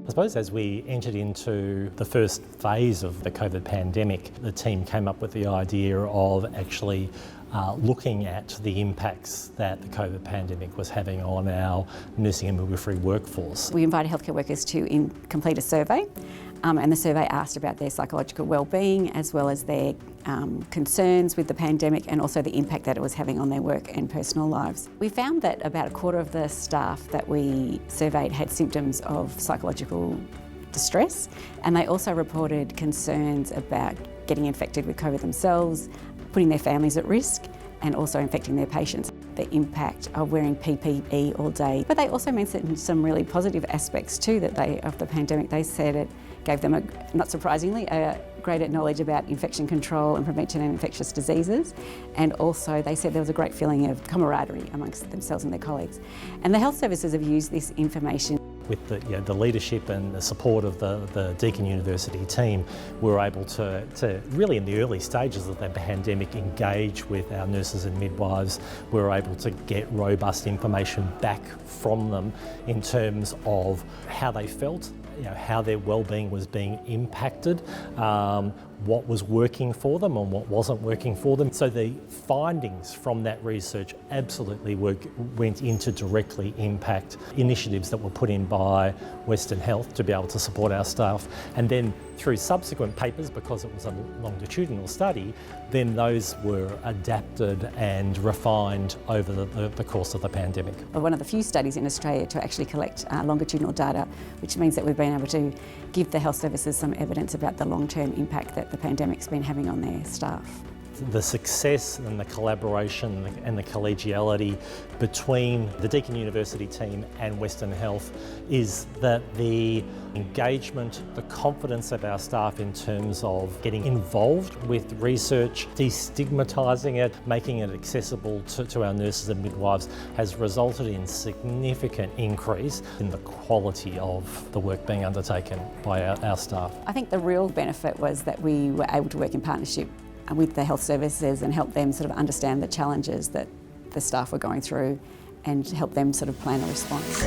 I suppose as we entered into the first phase of the COVID pandemic, the team came up with the idea of actually looking at the impacts that the COVID pandemic was having on our nursing and midwifery workforce. We invited healthcare workers to complete a survey, and the survey asked about their psychological well-being as well as their concerns with the pandemic and also the impact that it was having on their work and personal lives. We found that about a quarter of the staff that we surveyed had symptoms of psychological distress, and they also reported concerns about getting infected with COVID themselves, putting their families at risk and also infecting their patients. The impact of wearing PPE all day. But they also mentioned some really positive aspects too of the pandemic. They said it gave them, not surprisingly, a greater knowledge about infection control and prevention and infectious diseases. And also they said there was a great feeling of camaraderie amongst themselves and their colleagues. And the health services have used this information. With the leadership and the support of the Deakin University team, we were able to really in the early stages of the pandemic engage with our nurses and midwives. We were able to get robust information back from them in terms of how they felt, how their well-being was being impacted, what was working for them and what wasn't working for them. So the findings from that research absolutely went into directly impact initiatives that were put in by Western Health to be able to support our staff. And then through subsequent papers, because it was a longitudinal study, then those were adapted and refined over the course of the pandemic. We're one of the few studies in Australia to actually collect longitudinal data, which means that we've been able to give the health services some evidence about the long-term impact that the pandemic's been having on their staff. The success and the collaboration and the collegiality between the Deakin University team and Western Health is that the engagement, the confidence of our staff in terms of getting involved with research, destigmatising it, making it accessible to our nurses and midwives has resulted in significant increase in the quality of the work being undertaken by our staff. I think the real benefit was that we were able to work in partnership with the health services and help them sort of understand the challenges that the staff were going through and help them sort of plan a response.